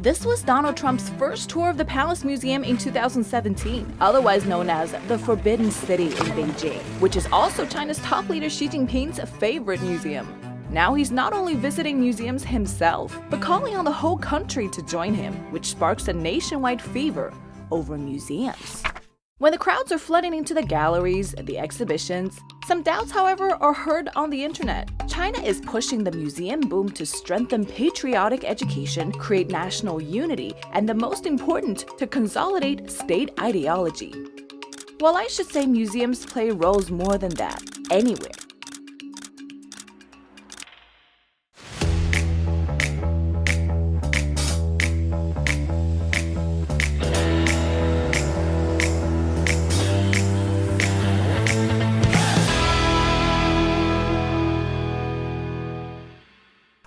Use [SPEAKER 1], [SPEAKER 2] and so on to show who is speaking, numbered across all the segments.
[SPEAKER 1] This was Donald Trump's first tour of the Palace Museum in 2017, otherwise known as the Forbidden City in Beijing, which is also China's top leader Xi Jinping's favorite museum. Now he's not only visiting museums himself, but calling on the whole country to join him, which sparks a nationwide fever over museums. When the crowds are flooding into the galleries, the exhibitions, some doubts, however, are heard on the internet. China is pushing the museum boom to strengthen patriotic education, create national unity, and the most important, to consolidate state ideology. Well, I should say museums play roles more than that, anywhere.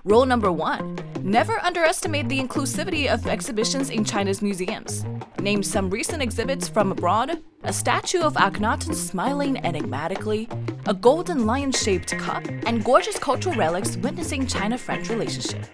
[SPEAKER 1] Rule number 1. Never underestimate the inclusivity of exhibitions in China's museums. Name some recent exhibits from abroad: a statue of Akhenaten smiling enigmatically, a golden lion-shaped cup, and gorgeous cultural relics witnessing China-French relationship.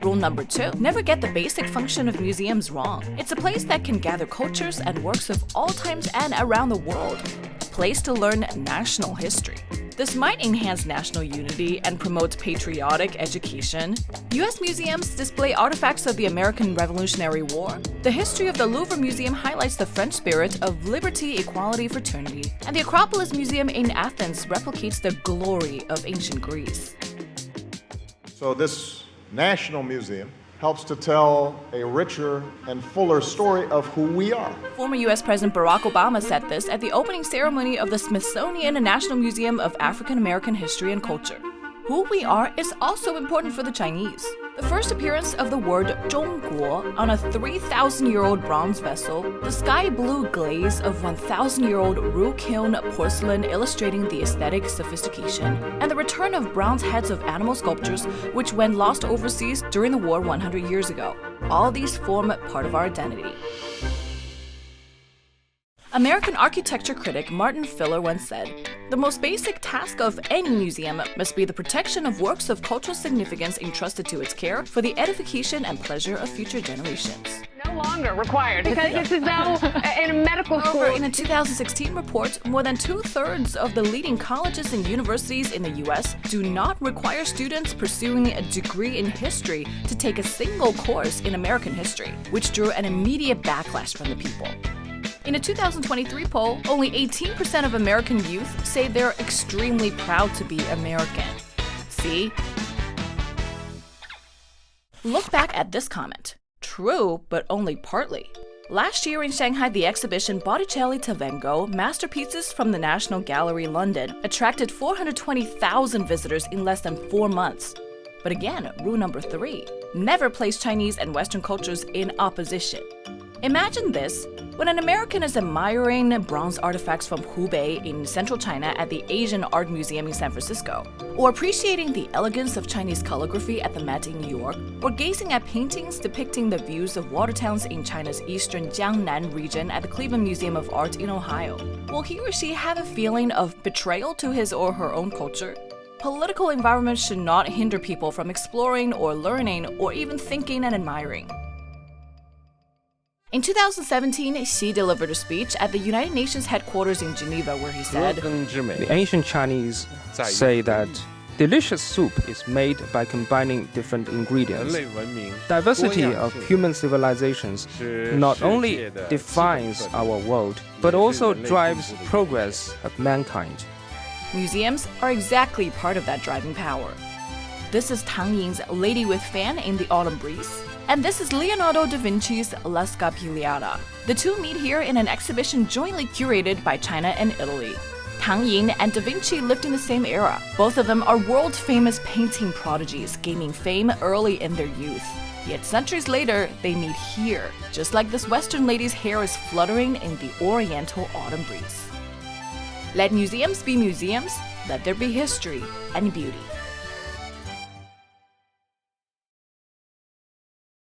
[SPEAKER 1] Rule number 2. Never get the basic function of museums wrong. It's a place that can gather cultures and works of all times and around the world. A place to learn national history. This might enhance national unity and promote patriotic education. U.S. museums display artifacts of the American Revolutionary War. The history of the Louvre Museum highlights the French spirit of liberty, equality, fraternity. And the Acropolis Museum in Athens replicates the glory of ancient Greece.
[SPEAKER 2] So this national museum helps to tell a richer and fuller story of who we are.
[SPEAKER 1] Former U.S. President Barack Obama said this at the opening ceremony of the Smithsonian National Museum of African American History and Culture. Who we are is also important for the Chinese. The first appearance of the word 中国 on a 3,000-year-old bronze vessel, the sky blue glaze of 1,000-year-old roux-kiln porcelain illustrating the aesthetic sophistication, and the return of bronze heads of animal sculptures which went lost overseas during the war 100 years ago. All these form part of our identity. American architecture critic Martin Filler once said, "The most basic task of any museum must be the protection of works of cultural significance entrusted to its care for the edification and pleasure of future generations."
[SPEAKER 3] No longer required because this is now in a medical school.
[SPEAKER 1] However, in a 2016 report, more than 2/3 of the leading colleges and universities in the US do not require students pursuing a degree in history to take a single course in American history, which drew an immediate backlash from the people. In a 2023 poll, only 18% of American youth say they're extremely proud to be American. See? Look back at this comment. True, but only partly. Last year in Shanghai, the exhibition Botticelli to Van Gogh, Masterpieces from the National Gallery, London, attracted 420,000 visitors in less than 4 months. But again, rule number 3, never place Chinese and Western cultures in opposition. Imagine this: when an American is admiring bronze artifacts from Hubei in central China at the Asian Art Museum in San Francisco, or appreciating the elegance of Chinese calligraphy at the Met in New York, or gazing at paintings depicting the views of water towns in China's eastern Jiangnan region at the Cleveland Museum of Art in Ohio, will he or she have a feeling of betrayal to his or her own culture? Political environments should not hinder people from exploring or learning or even thinking and admiring. In 2017, Xi delivered a speech at the United Nations headquarters in Geneva where he said,
[SPEAKER 4] "The ancient Chinese say that delicious soup is made by combining different ingredients. Diversity of human civilizations not only defines our world, but also drives progress of mankind."
[SPEAKER 1] Museums are exactly part of that driving power. This is Tang Yin's Lady with Fan in the Autumn Breeze. And this is Leonardo da Vinci's La Scapigliata. The two meet here in an exhibition jointly curated by China and Italy. Tang Yin and Da Vinci lived in the same era. Both of them are world-famous painting prodigies, gaining fame early in their youth. Yet centuries later, they meet here, just like this Western lady's hair is fluttering in the Oriental autumn breeze. Let museums be museums, let there be history and beauty.